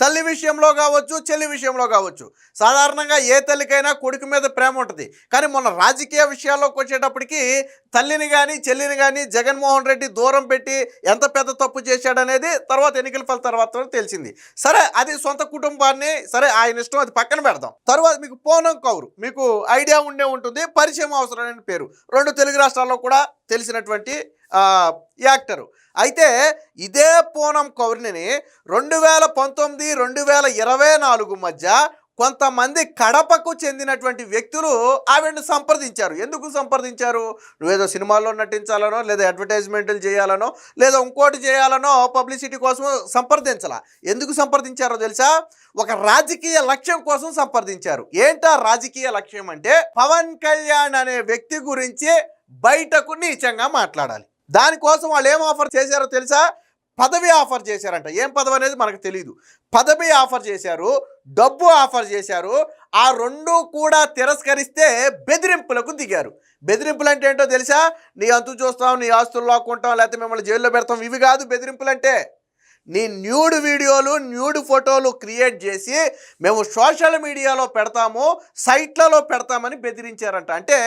తల్లి విషయంలో కావచ్చు, చెల్లి విషయంలో కావచ్చు. సాధారణంగా ఏ తల్లికైనా కొడుకు మీద ప్రేమ ఉంటుంది. కానీ మొన్న రాజకీయ విషయాల్లోకి వచ్చేటప్పటికి తల్లిని కానీ చెల్లిని కానీ జగన్మోహన్ రెడ్డి దూరం పెట్టి ఎంత పెద్ద తప్పు చేశాడనేది తర్వాత ఎన్నికల ఫలితాల తర్వాత తెలిసింది. సరే, అది సొంత కుటుంబాన్ని, సరే ఆయన ఇష్టం, అది పక్కన పెడదాం. తర్వాత మీకు పూనం కౌర్, మీకు ఐడియా ఉండే ఉంటుంది, పరిచయం అవసరమైన పేరు, 2 తెలుగు రాష్ట్రాల్లో కూడా తెలిసినటువంటి యాక్టరు. అయితే ఇదే పూనం కౌర్ని 2019, 2024 మధ్య కొంతమంది కడపకు చెందినటువంటి వ్యక్తులు ఆవిడని సంప్రదించారు. ఎందుకు సంప్రదించారు? నువ్వేదో సినిమాల్లో నటించాలనో, లేదా అడ్వర్టైజ్మెంట్లు చేయాలనో, లేదా ఇంకోటి చేయాలనో పబ్లిసిటీ కోసం సంప్రదించాల. ఎందుకు సంప్రదించారో తెలుసా? ఒక రాజకీయ లక్ష్యం కోసం సంప్రదించారు. ఏంటా రాజకీయ లక్ష్యం అంటే, పవన్ కళ్యాణ్ అనే వ్యక్తి గురించి బయటకు నీచంగా మాట్లాడాలి. దానికోసం వాళ్ళు ఏం ఆఫర్ చేశారో తెలుసా? పదవి ఆఫర్ చేశారంట. ఏం పదవి అనేది మనకు తెలియదు. పదవి ఆఫర్ చేశారు, డబ్బు ఆఫర్ చేశారు. ఆ 2 కూడా తిరస్కరిస్తే బెదిరింపులకు దిగారు. బెదిరింపులు అంటే ఏంటో తెలుసా? నీ అంతు చూస్తాం, నీ ఆస్తులు లాక్కుంటాం, లేకపోతే మిమ్మల్ని జైల్లో పెడతాం. ఇవి కాదు బెదిరింపులు అంటే. నీ న్యూడ్ వీడియోలు, న్యూడ్ ఫోటోలు క్రియేట్ చేసి మేము సోషల్ మీడియాలో పెడతాము, సైట్లలో పెడతామని బెదిరించారంట. అంటే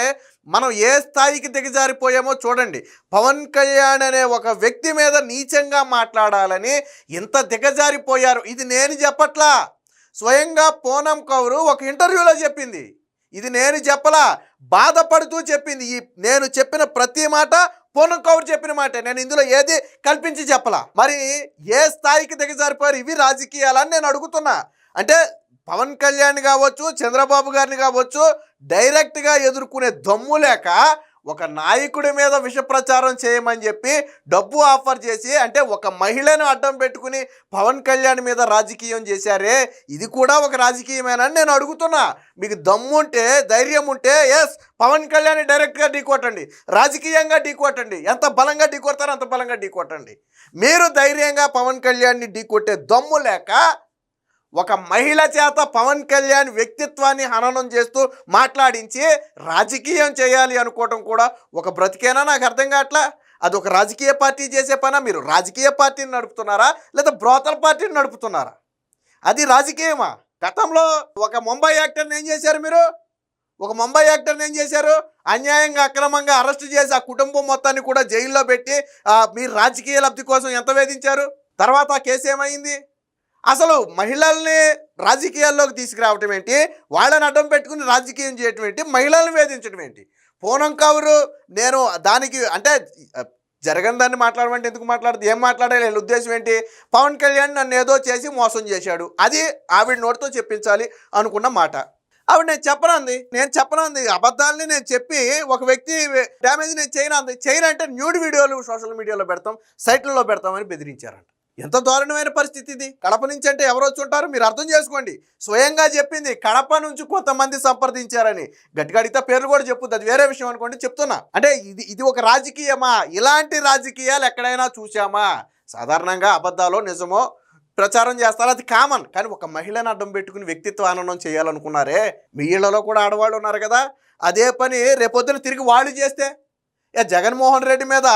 మనం ఏ స్థాయికి దిగజారిపోయామో చూడండి. పవన్ కళ్యాణ్ అనే ఒక వ్యక్తి మీద నీచంగా మాట్లాడాలని ఇంత దిగజారిపోయారు. ఇది నేను చెప్పట్లా, స్వయంగా పూనం కౌర్ ఒక ఇంటర్వ్యూలో చెప్పింది. ఇది నేను చెప్పలా, బాధపడుతూ చెప్పింది. నేను చెప్పిన ప్రతి మాట పూనం కౌర్ చెప్పిన మాట. నేను ఇందులో ఏది కల్పించి చెప్పలా. మరి ఏ స్థాయికి దిగజారిపోయారు? ఇవి రాజకీయాలని నేను అడుగుతున్నా. అంటే పవన్ కళ్యాణ్ కావచ్చు, చంద్రబాబు గారిని కావచ్చు, డైరెక్ట్గా ఎదుర్కొనే దమ్ము లేక ఒక నాయకుడి మీద విష ప్రచారం చేయమని చెప్పి డబ్బు ఆఫర్ చేసి, అంటే ఒక మహిళను అడ్డం పెట్టుకుని పవన్ కళ్యాణ్ మీద రాజకీయం చేశారే, ఇది కూడా ఒక రాజకీయమేనని నేను అడుగుతున్నా. మీకు దమ్ముంటే, ధైర్యం ఉంటే ఎస్, పవన్ కళ్యాణ్ డైరెక్ట్గా ఢీకొట్టండి, రాజకీయంగా ఢీకొట్టండి. ఎంత బలంగా ఢీకొడతారో అంత బలంగా ఢీకొట్టండి. మీరు ధైర్యంగా పవన్ కళ్యాణ్ని ఢీకొట్టే దమ్ము లేక ఒక మహిళ చేత పవన్ కళ్యాణ్ వ్యక్తిత్వాన్ని హననం చేస్తూ మాట్లాడించి రాజకీయం చేయాలి అనుకోవటం కూడా ఒక బ్రతికేనా? నాకు అర్థం కావట్లా. అది ఒక రాజకీయ పార్టీ చేసే పనా? మీరు రాజకీయ పార్టీని నడుపుతున్నారా, లేదా బ్రోతల పార్టీని నడుపుతున్నారా? అది రాజకీయమా? గతంలో ఒక ముంబై యాక్టర్ని ఏం చేశారు మీరు? ఒక ముంబై యాక్టర్ని ఏం చేశారు? అన్యాయంగా, అక్రమంగా అరెస్ట్ చేసి ఆ కుటుంబం మొత్తాన్ని కూడా జైల్లో పెట్టి మీరు రాజకీయ లబ్ధి కోసం ఎంత వేధించారు? తర్వాత ఆ కేసు ఏమైంది? అసలు మహిళల్ని రాజకీయాల్లోకి తీసుకురావటం ఏంటి? వాళ్ళని అడ్డం పెట్టుకుని రాజకీయం చేయటం ఏంటి? మహిళల్ని వేధించడం ఏంటి? పూనం కౌర్ నేను దానికి అంటే జరగని దాన్ని మాట్లాడమంటే ఎందుకు మాట్లాడుతుంది? ఏం మాట్లాడాలి? వీళ్ళ ఉద్దేశం ఏంటి? పవన్ కళ్యాణ్ నన్ను ఏదో చేసి మోసం చేశాడు, అది ఆవిడ నోటితో చెప్పించాలి అనుకున్న మాట. ఆవిడ నేను చెప్పనంది అబద్ధాలని నేను చెప్పి ఒక వ్యక్తి డ్యామేజ్ నేను చేయను అంటే న్యూడ్ వీడియోలు సోషల్ మీడియాలో పెడతాం, సైట్లలో పెడతామని బెదిరించారంట. ఎంత దారుణమైన పరిస్థితి ఇది! కడప నుంచి అంటే ఎవరు వచ్చి ఉంటారు? మీరు అర్థం చేసుకోండి. స్వయంగా చెప్పింది కడప నుంచి కొంతమంది సంప్రదించారని. గట్టిగా అడిగితే పేర్లు కూడా చెప్పుద్ది, అది వేరే విషయం అనుకోండి, చెప్తున్నా. అంటే ఇది ఒక రాజకీయమా? ఇలాంటి రాజకీయాలు ఎక్కడైనా చూసామా? సాధారణంగా అబద్ధాలో నిజమో ప్రచారం చేస్తారు, అది కామన్. కానీ ఒక మహిళను అడ్డం పెట్టుకుని వ్యక్తిత్వ హననం చేయాలనుకున్నారే, మీ ఇళ్లలో కూడా ఆడవాళ్ళు ఉన్నారు కదా, అదే పని రేపొద్దున తిరిగి వాళ్ళు చేస్తే జగన్మోహన్ రెడ్డి మీద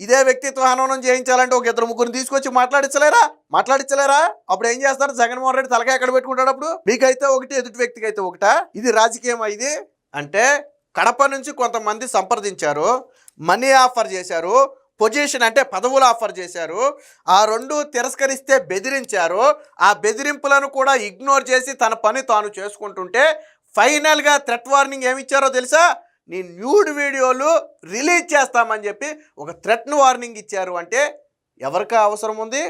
ఇదే వ్యక్తిత్వ హననం చేయించాలంటే ఒక 2-3 తీసుకొచ్చి మాట్లాడించలేరా? అప్పుడు ఏం చేస్తారు? జగన్మోహన్ రెడ్డి తలకాయ ఎక్కడ పెట్టుకుంటాడు? అప్పుడు మీకైతే ఒకటి, ఎదుటి వ్యక్తికి అయితే ఒకటా? ఇది రాజకీయమా? ఇది అంటే కడప నుంచి కొంతమంది సంప్రదించారు, మనీ ఆఫర్ చేశారు, పొజిషన్ అంటే పదవులు ఆఫర్ చేశారు. ఆ 2 తిరస్కరిస్తే బెదిరించారు. ఆ బెదిరింపులను కూడా ఇగ్నోర్ చేసి తన పని తాను చేసుకుంటుంటే ఫైనల్గా థ్రెట్ వార్నింగ్ ఏమిచ్చారో తెలుసా? నీ న్యూడ్ వీడియోలు రిలీజ్ చేస్తామని చెప్పి ఒక థ్రెట్ను వార్నింగ్ ఇచ్చారు. అంటే ఎవరికి అవసరం ఉంది?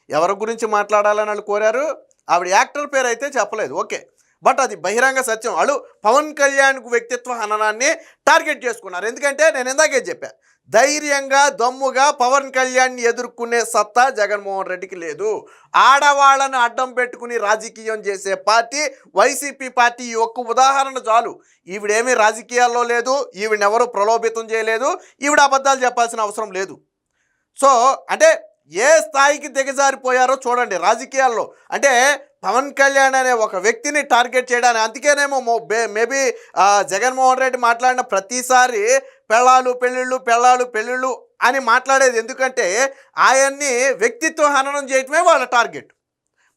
ఎవరి గురించి మాట్లాడాలని వాళ్ళు కోరారు? ఆవిడ యాక్టర్ పేరు అయితే చెప్పలేదు, ఓకే, బట్ అది బహిరంగ సత్యం. వాళ్ళు పవన్ కళ్యాణ్ వ్యక్తిత్వ హననాన్ని టార్గెట్ చేసుకున్నారు. ఎందుకంటే నేను ఇందాకే చెప్పా, ధైర్యంగా దమ్ముగా పవన్ కళ్యాణ్ని ఎదుర్కొనే సత్తా జగన్మోహన్ రెడ్డికి లేదు. ఆడవాళ్ళను అడ్డం పెట్టుకుని రాజకీయం చేసే పార్టీ వైసీపీ పార్టీ. ఈ ఒక్క ఉదాహరణ చాలు. ఈవిడేమీ రాజకీయాల్లో లేదు, ఈవిడెవరూ ప్రలోభితం చేయలేదు, ఈవిడ అబద్ధాలు చెప్పాల్సిన అవసరం లేదు. సో అంటే ఏ స్థాయికి దిగజారిపోయారో చూడండి రాజకీయాల్లో. అంటే పవన్ కళ్యాణ్ అనే ఒక వ్యక్తిని టార్గెట్ చేయడానికి. అందుకేనేమో మేబీ జగన్మోహన్ రెడ్డి మాట్లాడిన ప్రతిసారి పెళ్ళాలు పెళ్ళిళ్ళు అని మాట్లాడేది. ఎందుకంటే ఆయన్ని వ్యక్తిత్వ హననం చేయటమే వాళ్ళ టార్గెట్.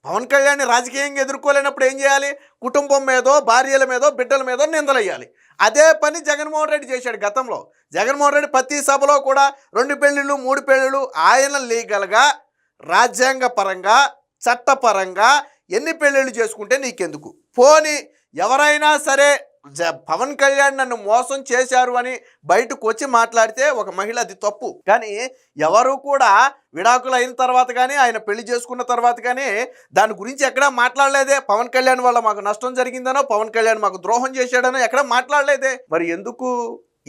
పవన్ కళ్యాణ్ని రాజకీయంగా ఎదుర్కోలేనప్పుడు ఏం చేయాలి? కుటుంబం మీదో, భార్యల మీదో, బిడ్డల మీదో నిందలేయాలి. అదే పని జగన్మోహన్ రెడ్డి చేశాడు గతంలో. జగన్మోహన్ రెడ్డి ప్రతి సభలో కూడా 2 పెళ్ళిళ్ళు 3 పెళ్ళిళ్ళు ఆయన లీగల్గా, రాజ్యాంగ పరంగా, చట్టపరంగా ఎన్ని పెళ్ళిళ్ళు చేసుకుంటే నీకెందుకు? పోనీ ఎవరైనా సరే పవన్ కళ్యాణ్ నన్ను మోసం చేశారు అని బయటకు వచ్చి మాట్లాడితే ఒక మహిళ అది తప్పు. కానీ ఎవరు కూడా విడాకులు అయిన తర్వాత కానీ, ఆయన పెళ్లి చేసుకున్న తర్వాత కానీ దాని గురించి ఎక్కడా మాట్లాడలేదే. పవన్ కళ్యాణ్ వల్ల మాకు నష్టం జరిగిందనో, పవన్ కళ్యాణ్ మాకు ద్రోహం చేశాడనో ఎక్కడా మాట్లాడలేదే. మరి ఎందుకు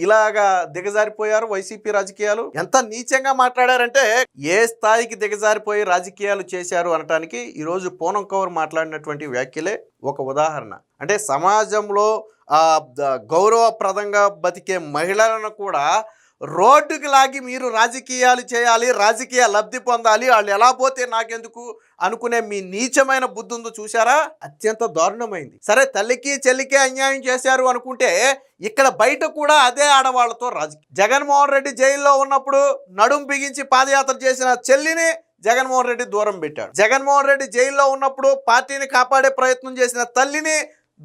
ఇలాగా దిగజారిపోయారు వైసీపీ రాజకీయాలు? ఎంత నీచంగా మాట్లాడారంటే ఏ స్థాయికి దిగజారిపోయి రాజకీయాలు చేశారు అనటానికి ఈరోజు పూనం కౌర్ మాట్లాడినటువంటి వ్యాఖ్యలే ఒక ఉదాహరణ. అంటే సమాజంలో గౌరవప్రదంగా బతికే మహిళలను కూడా రోడ్డుకి లాగి మీరు రాజకీయాలు చేయాలి, రాజకీయ లబ్ధి పొందాలి, వాళ్ళు ఎలా పోతే నాకెందుకు అనుకునే మీ నీచమైన బుద్ధి ఉందో చూసారా? అత్యంత దారుణమైంది. సరే తల్లికి చెల్లికి అన్యాయం చేశారు అనుకుంటే ఇక్కడ బయట కూడా అదే ఆడవాళ్లతో రాజకీయం. జగన్మోహన్ రెడ్డి జైల్లో ఉన్నప్పుడు నడుం బిగించి పాదయాత్ర చేసిన చెల్లిని జగన్మోహన్ రెడ్డి దూరం పెట్టాడు. జగన్మోహన్ రెడ్డి జైల్లో ఉన్నప్పుడు పార్టీని కాపాడే ప్రయత్నం చేసిన తల్లిని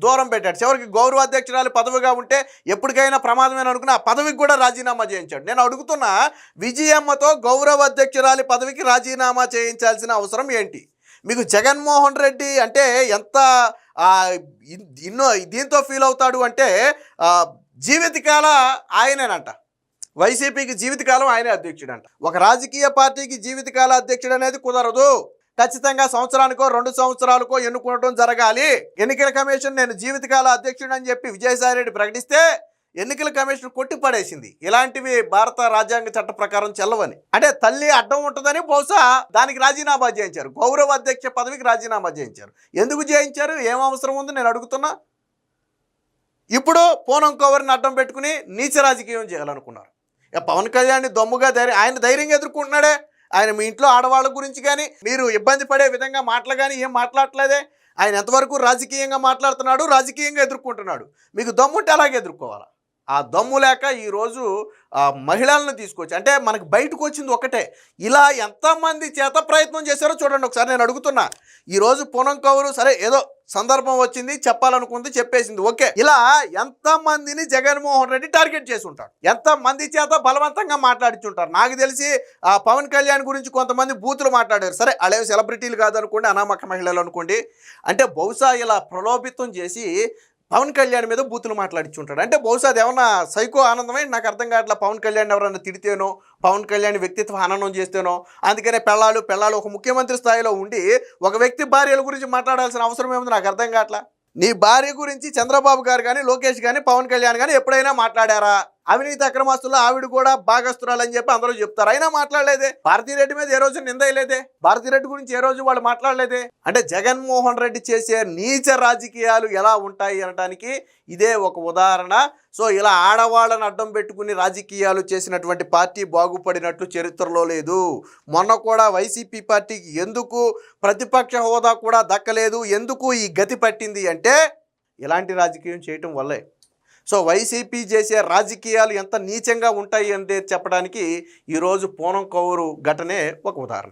దూరం పెట్టాడు. చివరికి గౌరవ అధ్యక్షురాలు పదవిగా ఉంటే ఎప్పటికైనా ప్రమాదమైన అనుకుని ఆ పదవికి కూడా రాజీనామా చేయించాడు. నేను అడుగుతున్నా, విజయమ్మతో గౌరవ అధ్యక్షురాలి పదవికి రాజీనామా చేయించాల్సిన అవసరం ఏంటి? మీకు జగన్మోహన్ రెడ్డి అంటే ఎంత దీంతో ఫీల్ అవుతాడు అంటే జీవితకాల ఆయనేనంట. వైసీపీకి జీవితకాలం ఆయనే అధ్యక్షుడు అంట. ఒక రాజకీయ పార్టీకి జీవితకాల అధ్యక్షుడు అనేది కుదరదు. ఖచ్చితంగా సంవత్సరానికో 2 సంవత్సరాలకో ఎన్నుకోవడం జరగాలి. ఎన్నికల కమిషన్ నేను జీవితకాల అధ్యక్షుడు అని చెప్పి విజయసాయి రెడ్డి ప్రకటిస్తే ఎన్నికల కమిషన్ కొట్టిపడేసింది. ఇలాంటివి భారత రాజ్యాంగ చట్ట ప్రకారం చెల్లవని. అంటే తల్లి అడ్డం ఉంటుందని బహుశా దానికి రాజీనామా చేయించారు. గౌరవ అధ్యక్ష పదవికి రాజీనామా చేయించారు. ఎందుకు చేయించారు? ఏం అవసరం ఉంది నేను అడుగుతున్నా. ఇప్పుడు పూనం కవర్ని అడ్డం పెట్టుకుని నీచ రాజకీయం చేయాలనుకున్నారు. పవన్ కళ్యాణ్ని దమ్ముగా ఆయన ధైర్యంగా ఎదుర్కొంటున్నాడే. ఆయన మీ ఇంట్లో ఆడవాళ్ళ గురించి కానీ, మీరు ఇబ్బంది పడే విధంగా మాటలు కానీ ఏం మాట్లాడలేదే. ఆయన ఎంతవరకు రాజకీయంగా మాట్లాడుతున్నాడు, రాజకీయంగా ఎదుర్కొంటున్నాడు. మీకు దమ్ముంటే అలాగే ఎదుర్కోవాలి. ఆ దమ్ము లేక ఈరోజు మహిళలను తీసుకొచ్చి, అంటే మనకు బయటకు వచ్చింది ఒకటే. ఇలా ఎంతమంది చేత ప్రయత్నం చేశారో చూడండి ఒకసారి. నేను అడుగుతున్నా, ఈరోజు పూనం కౌరు సరే ఏదో సందర్భం వచ్చింది చెప్పాలనుకుంది చెప్పేసింది, ఓకే. ఇలా ఎంతమందిని జగన్మోహన్ రెడ్డి టార్గెట్ చేసి ఉంటాడు, ఎంతమంది చేత బలవంతంగా మాట్లాడించుంటారు. నాకు తెలిసి పవన్ కళ్యాణ్ గురించి కొంతమంది బూతులు మాట్లాడారు. సరే వాళ్ళేమి సెలబ్రిటీలు కాదనుకోండి, అనామక మహిళలు అనుకోండి. అంటే బహుశా ఇలా ప్రలోభితం చేసి పవన్ కళ్యాణ్ మీద బూతులు మాట్లాడించుంటాడు. అంటే బహుశా అది ఏమన్నా సైకో ఆనందమే నాకు అర్థం కావట్లా. పవన్ కళ్యాణ్ ఎవరన్నా తిడితేనో, పవన్ కళ్యాణ్ వ్యక్తిత్వ హననం చేస్తేనో, అందుకనే పెళ్ళాలు ఒక ముఖ్యమంత్రి స్థాయిలో ఉండి ఒక వ్యక్తి భార్యల గురించి మాట్లాడాల్సిన అవసరం ఏముంది నాకు అర్థం కావట్లా. నీ భార్య గురించి చంద్రబాబు గారు కానీ, లోకేష్ కానీ, పవన్ కళ్యాణ్ కానీ ఎప్పుడైనా మాట్లాడారా? అవినీతి అక్రమాస్తుల్లో ఆవిడ కూడా భాగస్తురాలని చెప్పి అందరూ చెప్తారు, అయినా మాట్లాడలేదే. భారతీరెడ్డి మీద ఏ రోజు నిందలేదే, భారతీరెడ్డి గురించి ఏ రోజు వాళ్ళు మాట్లాడలేదే. అంటే జగన్మోహన్ రెడ్డి చేసే నీచ రాజకీయాలు ఎలా ఉంటాయి అనడానికి ఇదే ఒక ఉదాహరణ. సో ఇలా ఆడవాళ్ళని అడ్డం పెట్టుకుని రాజకీయాలు చేసినటువంటి పార్టీ బాగుపడినట్లు చరిత్రలో లేదు. మొన్న కూడా వైసీపీ పార్టీకి ఎందుకు ప్రతిపక్ష హోదా కూడా దక్కలేదు, ఎందుకు ఈ గతి పట్టింది అంటే ఇలాంటి రాజకీయం చేయటం వల్లే. సో వైసీపీ చేసే రాజకీయాలు ఎంత నీచంగా ఉంటాయి అంటే చెప్పడానికి ఈరోజు పూనం కౌరు ఘటనే ఒక ఉదాహరణ.